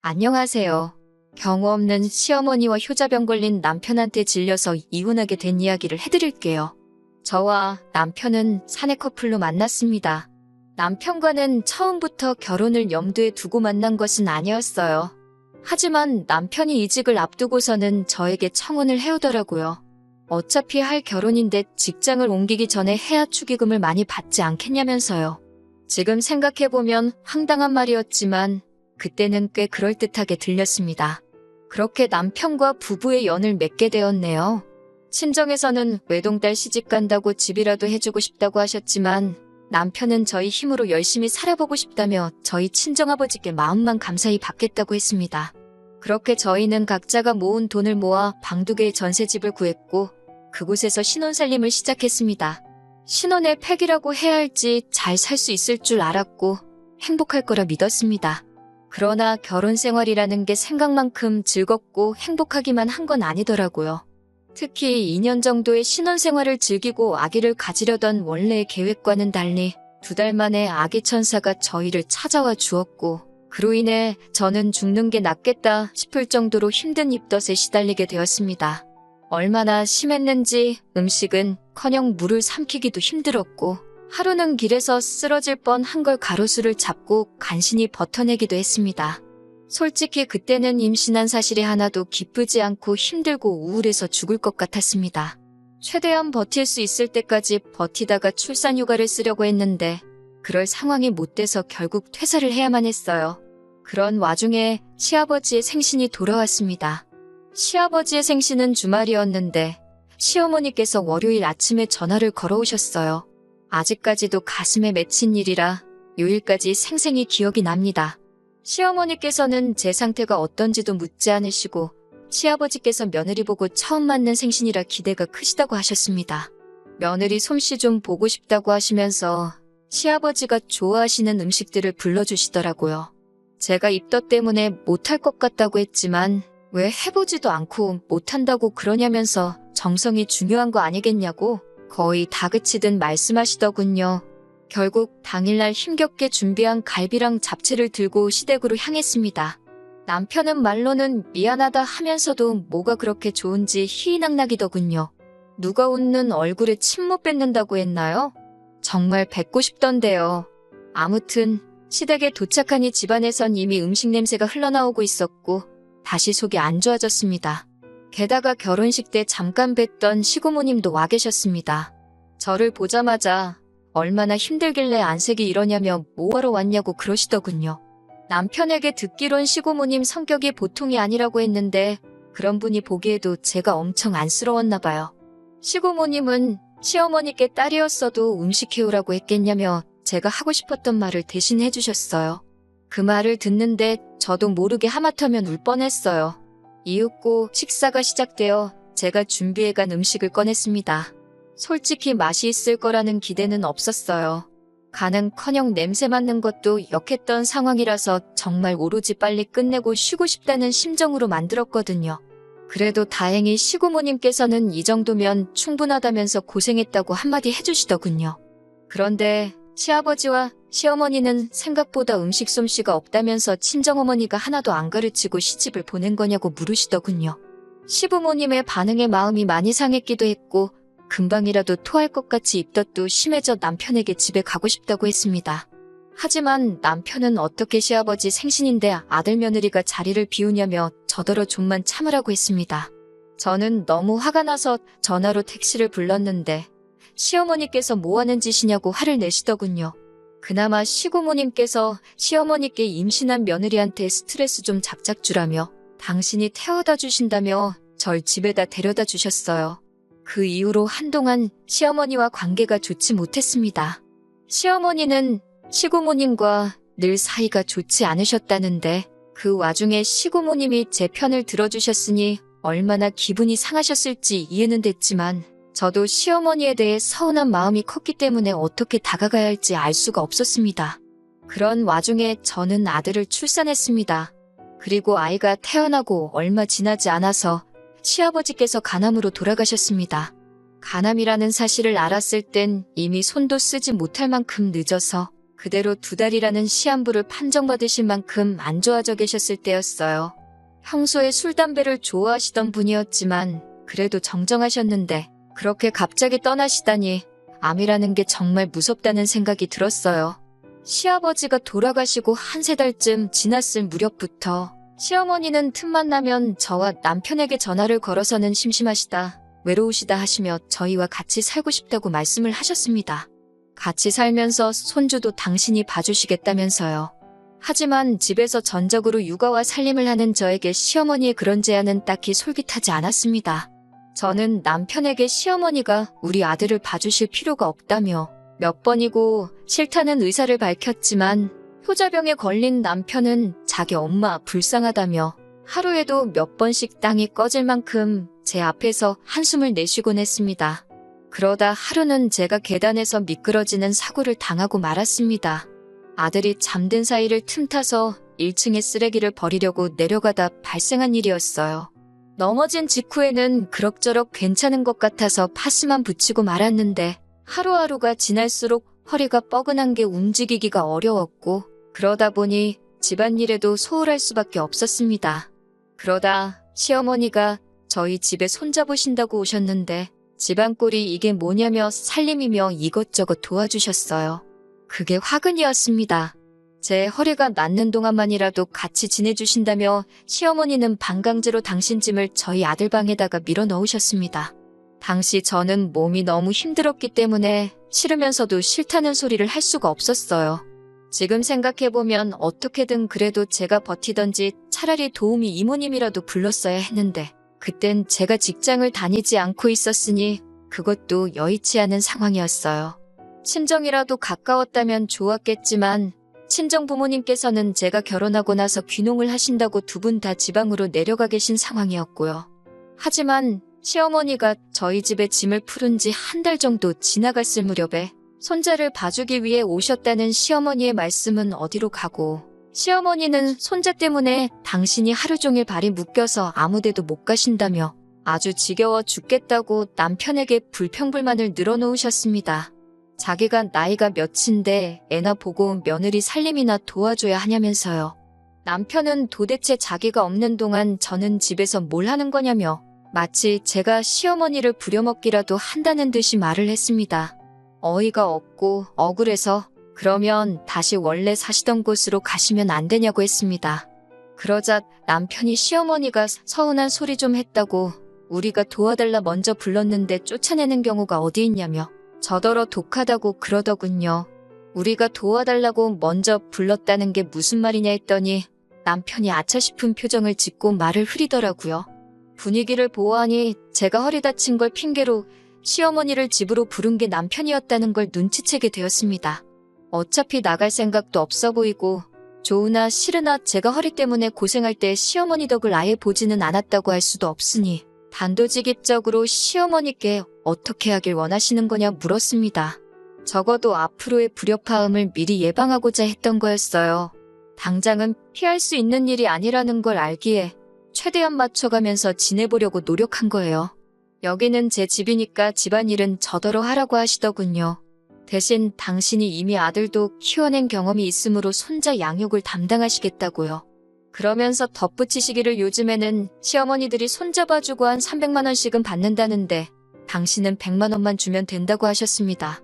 안녕하세요. 경우 없는 시어머니와 효자병 걸린 남편한테 질려서 이혼하게 된 이야기를 해드릴게요. 저와 남편은 사내 커플로 만났습니다. 남편과는 처음부터 결혼을 염두에 두고 만난 것은 아니었어요. 하지만 남편이 이직을 앞두고서는 저에게 청혼을 해오더라고요. 어차피 할 결혼인데 직장을 옮기기 전에 해야 축의금을 많이 받지 않겠냐면서요. 지금 생각해보면 황당한 말이었지만 그때는 꽤 그럴듯하게 들렸습니다. 그렇게 남편과 부부의 연을 맺게 되었네요. 친정에서는 외동딸 시집 간다고 집이라도 해주고 싶다고 하셨지만 남편은 저희 힘으로 열심히 살아보고 싶다며 저희 친정아버지께 마음만 감사히 받겠다고 했습니다. 그렇게 저희는 각자가 모은 돈을 모아 방 2개의 전셋집을 구했고 그곳에서 신혼살림을 시작했습니다. 신혼의 팩이라고 해야 할지 잘 살 수 있을 줄 알았고 행복할 거라 믿었습니다. 그러나 결혼 생활이라는 게 생각만큼 즐겁고 행복하기만 한 건 아니더라고요. 특히 2년 정도의 신혼생활을 즐기고 아기를 가지려던 원래의 계획과는 달리 2달 만에 아기 천사가 저희를 찾아와 주었고 그로 인해 저는 죽는 게 낫겠다 싶을 정도로 힘든 입덧에 시달리게 되었습니다. 얼마나 심했는지 음식은커녕 물을 삼키기도 힘들었고 하루는 길에서 쓰러질 뻔한 걸 가로수를 잡고 간신히 버텨내기도 했습니다. 솔직히 그때는 임신한 사실이 하나도 기쁘지 않고 힘들고 우울해서 죽을 것 같았습니다. 최대한 버틸 수 있을 때까지 버티다가 출산휴가를 쓰려고 했는데 그럴 상황이 못 돼서 결국 퇴사를 해야만 했어요. 그런 와중에 시아버지의 생신이 돌아왔습니다. 시아버지의 생신은 주말이었는데 시어머니께서 월요일 아침에 전화를 걸어오셨어요. 아직까지도 가슴에 맺힌 일이라 요일까지 생생히 기억이 납니다. 시어머니께서는 제 상태가 어떤지도 묻지 않으시고 시아버지께서 며느리 보고 처음 맞는 생신이라 기대가 크시다고 하셨습니다. 며느리 솜씨 좀 보고 싶다고 하시면서 시아버지가 좋아하시는 음식들을 불러주시더라고요. 제가 입덧 때문에 못할 것 같다고 했지만 왜 해보지도 않고 못한다고 그러냐면서 정성이 중요한 거 아니겠냐고 거의 다그치듯 말씀하시더군요. 결국 당일날 힘겹게 준비한 갈비랑 잡채를 들고 시댁으로 향했습니다. 남편은 말로는 미안하다 하면서도 뭐가 그렇게 좋은지 희희낙낙이더군요. 누가 웃는 얼굴에 침 못 뱉는다고 했나요? 정말 뱉고 싶던데요. 아무튼 시댁에 도착하니 집안에선 이미 음식 냄새가 흘러나오고 있었고 다시 속이 안 좋아졌습니다. 게다가 결혼식 때 잠깐 뵀던 시고모님도 와 계셨습니다. 저를 보자마자 얼마나 힘들길래 안색이 이러냐며 뭐하러 왔냐고 그러시더군요. 남편에게 듣기론 시고모님 성격이 보통이 아니라고 했는데 그런 분이 보기에도 제가 엄청 안쓰러웠나 봐요. 시고모님은 시어머니께 딸이었어도 음식 해오라고 했겠냐며 제가 하고 싶었던 말을 대신 해주셨어요. 그 말을 듣는데 저도 모르게 하마터면 울 뻔했어요. 이윽고 식사가 시작되어 제가 준비해간 음식을 꺼냈습니다. 솔직히 맛이 있을 거라는 기대는 없었어요. 간은커녕 냄새 맡는 것도 역했던 상황이라서 정말 오로지 빨리 끝내고 쉬고 싶다는 심정으로 만들었거든요. 그래도 다행히 시고모님께서는 이 정도면 충분하다면서 고생했다고 한마디 해주시더군요. 그런데 시아버지와 시어머니는 생각보다 음식 솜씨가 없다면서 친정어머니가 하나도 안 가르치고 시집을 보낸 거냐고 물으시더군요. 시부모님의 반응에 마음이 많이 상했기도 했고 금방이라도 토할 것 같이 입덧도 심해져 남편에게 집에 가고 싶다고 했습니다. 하지만 남편은 어떻게 시아버지 생신인데 아들 며느리가 자리를 비우냐며 저더러 좀만 참으라고 했습니다. 저는 너무 화가 나서 전화로 택시를 불렀는데 시어머니께서 뭐하는 짓이냐고 화를 내시더군요. 그나마 시고모님께서 시어머니께 임신한 며느리한테 스트레스 좀 작작 주라며 당신이 태워다 주신다며 절 집에다 데려다 주셨어요. 그 이후로 한동안 시어머니와 관계가 좋지 못했습니다. 시어머니는 시고모님과 늘 사이가 좋지 않으셨다는데 그 와중에 시고모님이 제 편을 들어주셨으니 얼마나 기분이 상하셨을지 이해는 됐지만 저도 시어머니에 대해 서운한 마음이 컸기 때문에 어떻게 다가가야 할지 알 수가 없었습니다. 그런 와중에 저는 아들을 출산했습니다. 그리고 아이가 태어나고 얼마 지나지 않아서 시아버지께서 간암으로 돌아가셨습니다. 간암이라는 사실을 알았을 땐 이미 손도 쓰지 못할 만큼 늦어서 그대로 2달이라는 시한부를 판정받으실 만큼 안 좋아져 계셨을 때였어요. 평소에 술, 담배를 좋아하시던 분이었지만 그래도 정정하셨는데 그렇게 갑자기 떠나시다니 암이라는 게 정말 무섭다는 생각이 들었어요. 시아버지가 돌아가시고 한 3달쯤 지났을 무렵부터 시어머니는 틈만 나면 저와 남편에게 전화를 걸어서는 심심하시다, 외로우시다 하시며 저희와 같이 살고 싶다고 말씀을 하셨습니다. 같이 살면서 손주도 당신이 봐주시겠다면서요. 하지만 집에서 전적으로 육아와 살림을 하는 저에게 시어머니의 그런 제안은 딱히 솔깃하지 않았습니다. 저는 남편에게 시어머니가 우리 아들을 봐주실 필요가 없다며 몇 번이고 싫다는 의사를 밝혔지만 효자병에 걸린 남편은 자기 엄마 불쌍하다며 하루에도 몇 번씩 땅이 꺼질 만큼 제 앞에서 한숨을 내쉬곤 했습니다. 그러다 하루는 제가 계단에서 미끄러지는 사고를 당하고 말았습니다. 아들이 잠든 사이를 틈타서 1층에 쓰레기를 버리려고 내려가다 발생한 일이었어요. 넘어진 직후에는 그럭저럭 괜찮은 것 같아서 파스만 붙이고 말았는데 하루하루가 지날수록 허리가 뻐근한 게 움직이기가 어려웠고 그러다 보니 집안일에도 소홀할 수밖에 없었습니다. 그러다 시어머니가 저희 집에 손잡으신다고 오셨는데 집안꼴이 이게 뭐냐며 살림이며 이것저것 도와주셨어요. 그게 화근이었습니다. 제 허리가 낫는 동안만이라도 같이 지내주신다며 시어머니는 반강제로 당신 짐을 저희 아들 방에다가 밀어 넣으셨습니다. 당시 저는 몸이 너무 힘들었기 때문에 싫으면서도 싫다는 소리를 할 수가 없었어요. 지금 생각해보면 어떻게든 그래도 제가 버티던지 차라리 도우미 이모님이라도 불렀어야 했는데 그땐 제가 직장을 다니지 않고 있었으니 그것도 여의치 않은 상황이었어요. 친정이라도 가까웠다면 좋았겠지만 친정 부모님께서는 제가 결혼하고 나서 귀농을 하신다고 2분 다 지방으로 내려가 계신 상황이었고요. 하지만 시어머니가 저희 집에 짐을 풀은 지 1달 정도 지나갔을 무렵에 손자를 봐주기 위해 오셨다는 시어머니의 말씀은 어디로 가고 시어머니는 손자 때문에 당신이 하루 종일 발이 묶여서 아무데도 못 가신다며 아주 지겨워 죽겠다고 남편에게 불평불만을 늘어놓으셨습니다. 자기가 나이가 몇인데 애나 보고 며느리 살림이나 도와줘야 하냐면서요. 남편은 도대체 자기가 없는 동안 저는 집에서 뭘 하는 거냐며 마치 제가 시어머니를 부려먹기라도 한다는 듯이 말을 했습니다. 어이가 없고 억울해서 그러면 다시 원래 사시던 곳으로 가시면 안 되냐고 했습니다. 그러자 남편이 시어머니가 서운한 소리 좀 했다고 우리가 도와달라 먼저 불렀는데 쫓아내는 경우가 어디 있냐며 저더러 독하다고 그러더군요. 우리가 도와달라고 먼저 불렀다는 게 무슨 말이냐 했더니 남편이 아차 싶은 표정을 짓고 말을 흐리더라고요. 분위기를 보아하니 제가 허리 다친 걸 핑계로 시어머니를 집으로 부른 게 남편이었다는 걸 눈치채게 되었습니다. 어차피 나갈 생각도 없어 보이고 좋으나 싫으나 제가 허리 때문에 고생할 때 시어머니 덕을 아예 보지는 않았다고 할 수도 없으니 단도직입적으로 시어머니께 어떻게 하길 원하시는 거냐 물었습니다. 적어도 앞으로의 불협화음을 미리 예방하고자 했던 거였어요. 당장은 피할 수 있는 일이 아니라는 걸 알기에 최대한 맞춰가면서 지내보려고 노력한 거예요. 여기는 제 집이니까 집안일은 저더러 하라고 하시더군요. 대신 당신이 이미 아들도 키워낸 경험이 있으므로 손자 양육을 담당하시겠다고요. 그러면서 덧붙이시기를 요즘에는 시어머니들이 손자 봐주고 한 300만 원씩은 받는다는데 당신은 100만 원만 주면 된다고 하셨습니다.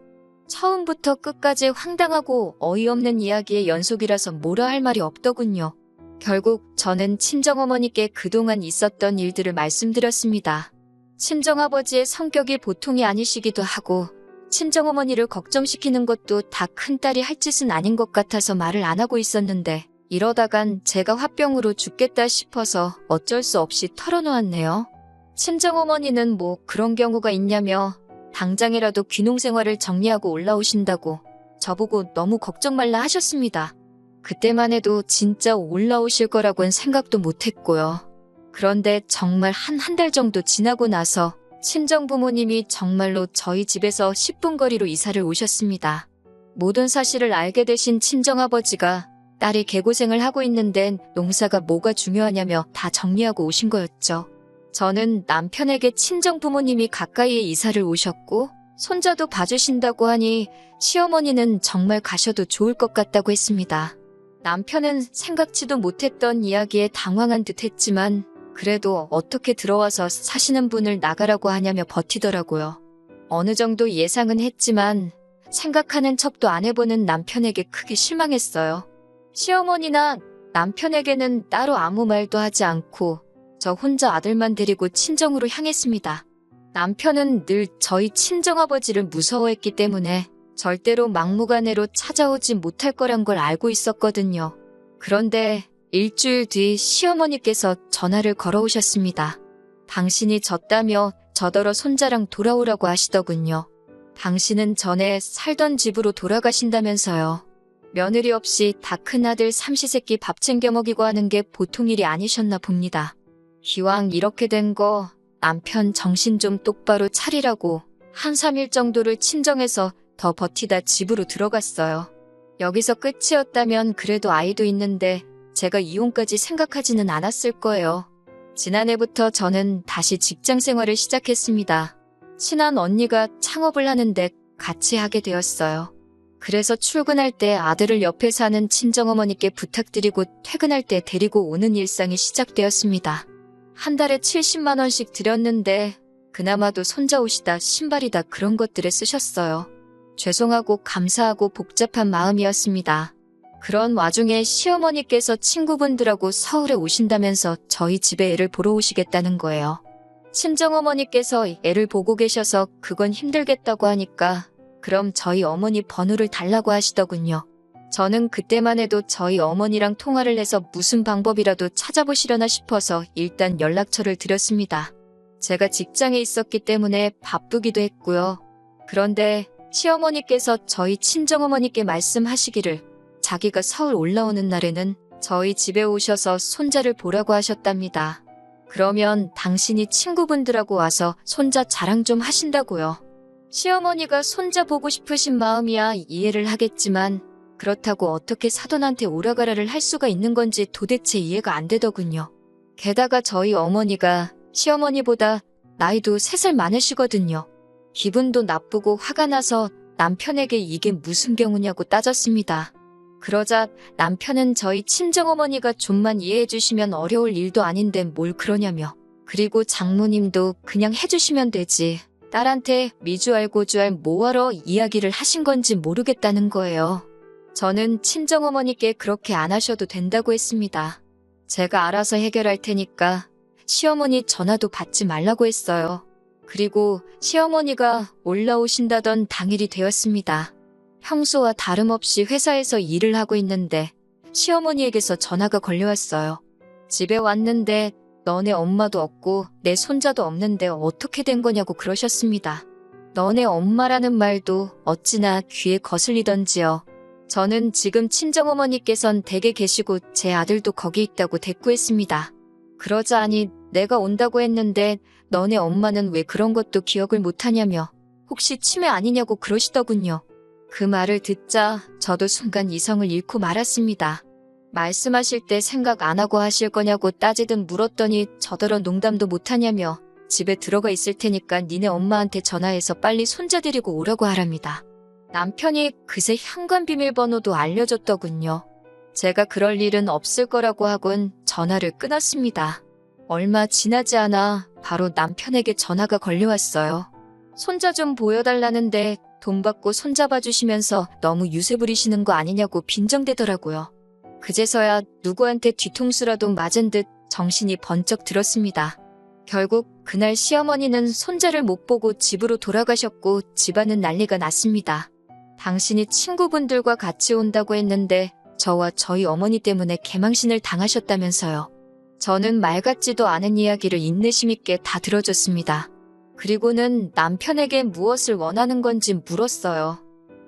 처음부터 끝까지 황당하고 어이없는 이야기의 연속이라서 뭐라 할 말이 없더군요. 결국 저는 친정어머니께 그동안 있었던 일들을 말씀드렸습니다. 친정아버지의 성격이 보통이 아니시기도 하고 친정어머니를 걱정시키는 것도 다 큰딸이 할 짓은 아닌 것 같아서 말을 안 하고 있었는데 이러다간 제가 화병으로 죽겠다 싶어서 어쩔 수 없이 털어놓았네요. 친정어머니는 뭐 그런 경우가 있냐며 당장이라도 귀농 생활을 정리하고 올라오신다고 저보고 너무 걱정 말라 하셨습니다. 그때만 해도 진짜 올라오실 거라고는 생각도 못했고요. 그런데 정말 한 달 정도 지나고 나서 친정부모님이 정말로 저희 집에서 10분 거리로 이사를 오셨습니다. 모든 사실을 알게 되신 친정아버지가 딸이 개고생을 하고 있는데 농사가 뭐가 중요하냐며 다 정리하고 오신 거였죠. 저는 남편에게 친정부모님이 가까이에 이사를 오셨고 손자도 봐주신다고 하니 시어머니는 정말 가셔도 좋을 것 같다고 했습니다. 남편은 생각지도 못했던 이야기에 당황한 듯 했지만 그래도 어떻게 들어와서 사시는 분을 나가라고 하냐며 버티더라고요. 어느 정도 예상은 했지만 생각하는 척도 안 해보는 남편에게 크게 실망했어요. 시어머니나 남편에게는 따로 아무 말도 하지 않고 저 혼자 아들만 데리고 친정으로 향했습니다. 남편은 늘 저희 친정아버지를 무서워했기 때문에 절대로 막무가내로 찾아오지 못할 거란 걸 알고 있었거든요. 그런데 일주일 뒤 시어머니께서 전화를 걸어오셨습니다. 당신이 졌다며 저더러 손자랑 돌아오라고 하시더군요. 당신은 전에 살던 집으로 돌아가신다면서요. 며느리 없이 다 큰아들 삼시세끼 밥 챙겨 먹이고 하는 게 보통 일이 아니셨나 봅니다. 기왕 이렇게 된 거 남편 정신 좀 똑바로 차리라고 한 3일 정도를 친정에서 더 버티다 집으로 들어갔어요. 여기서 끝이었다면 그래도 아이도 있는데 제가 이혼까지 생각하지는 않았을 거예요. 지난해부터 저는 다시 직장 생활을 시작했습니다. 친한 언니가 창업을 하는데 같이 하게 되었어요. 그래서 출근할 때 아들을 옆에 사는 친정어머니께 부탁드리고 퇴근할 때 데리고 오는 일상이 시작되었습니다. 한 달에 70만 원씩 드렸는데 그나마도 손자 옷이다 신발이다 그런 것들에 쓰셨어요. 죄송하고 감사하고 복잡한 마음이었습니다. 그런 와중에 시어머니께서 친구분들하고 서울에 오신다면서 저희 집에 애를 보러 오시겠다는 거예요. 친정어머니께서 애를 보고 계셔서 그건 힘들겠다고 하니까 그럼 저희 어머니 번호를 달라고 하시더군요. 저는 그때만 해도 저희 어머니랑 통화를 해서 무슨 방법이라도 찾아보시려나 싶어서 일단 연락처를 드렸습니다. 제가 직장에 있었기 때문에 바쁘기도 했고요. 그런데 시어머니께서 저희 친정어머니께 말씀하시기를 자기가 서울 올라오는 날에는 저희 집에 오셔서 손자를 보라고 하셨답니다. 그러면 당신이 친구분들하고 와서 손자 자랑 좀 하신다고요. 시어머니가 손자 보고 싶으신 마음이야 이해를 하겠지만 그렇다고 어떻게 사돈한테 오라가라를 할 수가 있는 건지 도대체 이해가 안 되더군요. 게다가 저희 어머니가 시어머니보다 나이도 3살 많으시거든요. 기분도 나쁘고 화가 나서 남편에게 이게 무슨 경우냐고 따졌습니다. 그러자 남편은 저희 친정어머니가 좀만 이해해 주시면 어려울 일도 아닌데 뭘 그러냐며. 그리고 장모님도 그냥 해주시면 되지. 딸한테 미주알고주알 뭐하러 이야기를 하신 건지 모르겠다는 거예요. 저는 친정어머니께 그렇게 안 하셔도 된다고 했습니다. 제가 알아서 해결할 테니까 시어머니 전화도 받지 말라고 했어요. 그리고 시어머니가 올라오신다던 당일이 되었습니다. 평소와 다름없이 회사에서 일을 하고 있는데 시어머니에게서 전화가 걸려왔어요. 집에 왔는데 너네 엄마도 없고 내 손자도 없는데 어떻게 된 거냐고 그러셨습니다. 너네 엄마라는 말도 어찌나 귀에 거슬리던지요. 저는 지금 친정어머니께선 댁에 계시고 제 아들도 거기 있다고 대꾸했습니다. 그러자 아니 내가 온다고 했는데 너네 엄마는 왜 그런 것도 기억을 못하냐며 혹시 치매 아니냐고 그러시더군요. 그 말을 듣자 저도 순간 이성을 잃고 말았습니다. 말씀하실 때 생각 안 하고 하실 거냐고 따지듯 물었더니 저더러 농담도 못하냐며 집에 들어가 있을 테니까 니네 엄마한테 전화해서 빨리 손자 데리고 오라고 하랍니다. 남편이 그새 현관 비밀번호도 알려줬더군요. 제가 그럴 일은 없을 거라고 하곤 전화를 끊었습니다. 얼마 지나지 않아 바로 남편에게 전화가 걸려왔어요. 손자 좀 보여달라는데 돈 받고 손자 봐주시면서 너무 유세 부리시는 거 아니냐고 빈정대더라고요. 그제서야 누구한테 뒤통수라도 맞은 듯 정신이 번쩍 들었습니다. 결국 그날 시어머니는 손자를 못 보고 집으로 돌아가셨고 집안은 난리가 났습니다. 당신이 친구분들과 같이 온다고 했는데 저와 저희 어머니 때문에 개망신을 당하셨다면서요. 저는 말 같지도 않은 이야기를 인내심 있게 다 들어줬습니다. 그리고는 남편에게 무엇을 원하는 건지 물었어요.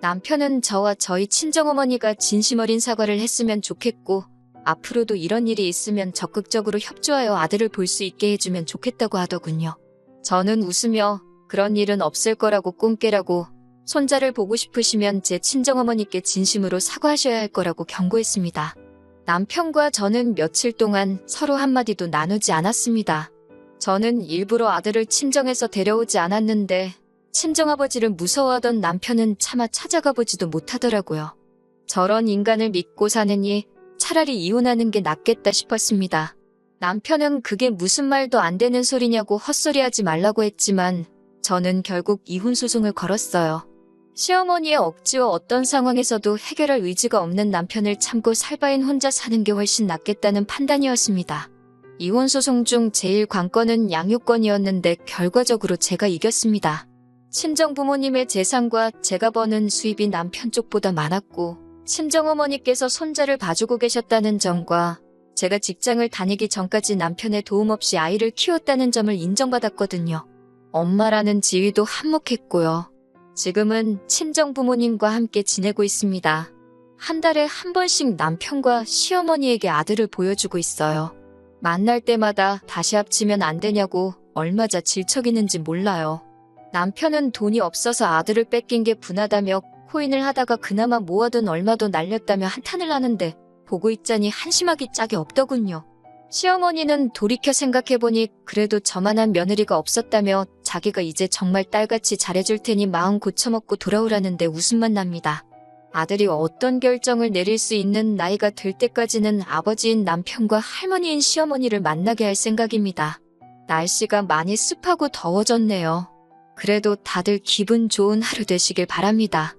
남편은 저와 저희 친정어머니가 진심 어린 사과를 했으면 좋겠고 앞으로도 이런 일이 있으면 적극적으로 협조하여 아들을 볼 수 있게 해주면 좋겠다고 하더군요. 저는 웃으며 그런 일은 없을 거라고 꿈깨라고 손자를 보고 싶으시면 제 친정어머니께 진심으로 사과하셔야 할 거라고 경고했습니다. 남편과 저는 며칠 동안 서로 한마디도 나누지 않았습니다. 저는 일부러 아들을 친정에서 데려오지 않았는데 친정아버지를 무서워하던 남편은 차마 찾아가 보지도 못하더라고요. 저런 인간을 믿고 사느니 차라리 이혼하는 게 낫겠다 싶었습니다. 남편은 그게 무슨 말도 안 되는 소리냐고 헛소리하지 말라고 했지만 저는 결국 이혼 소송을 걸었어요. 시어머니의 억지와 어떤 상황에서도 해결할 의지가 없는 남편을 참고 살 바엔 혼자 사는 게 훨씬 낫겠다는 판단이었습니다. 이혼 소송 중 제일 관건은 양육권이었는데 결과적으로 제가 이겼습니다. 친정 부모님의 재산과 제가 버는 수입이 남편 쪽보다 많았고 친정어머니께서 손자를 봐주고 계셨다는 점과 제가 직장을 다니기 전까지 남편의 도움 없이 아이를 키웠다는 점을 인정받았거든요. 엄마라는 지위도 한몫했고요. 지금은 친정 부모님과 함께 지내고 있습니다. 한 달에 한 번씩 남편과 시어머니에게 아들을 보여주고 있어요. 만날 때마다 다시 합치면 안 되냐고 얼마자 질척이는지 몰라요. 남편은 돈이 없어서 아들을 뺏긴 게 분하다며 코인을 하다가 그나마 모아둔 얼마도 날렸다며 한탄을 하는데 보고 있자니 한심하기 짝이 없더군요. 시어머니는 돌이켜 생각해보니 그래도 저만한 며느리가 없었다며 자기가 이제 정말 딸같이 잘해줄 테니 마음 고쳐먹고 돌아오라는데 웃음만 납니다. 아들이 어떤 결정을 내릴 수 있는 나이가 될 때까지는 아버지인 남편과 할머니인 시어머니를 만나게 할 생각입니다. 날씨가 많이 습하고 더워졌네요. 그래도 다들 기분 좋은 하루 되시길 바랍니다.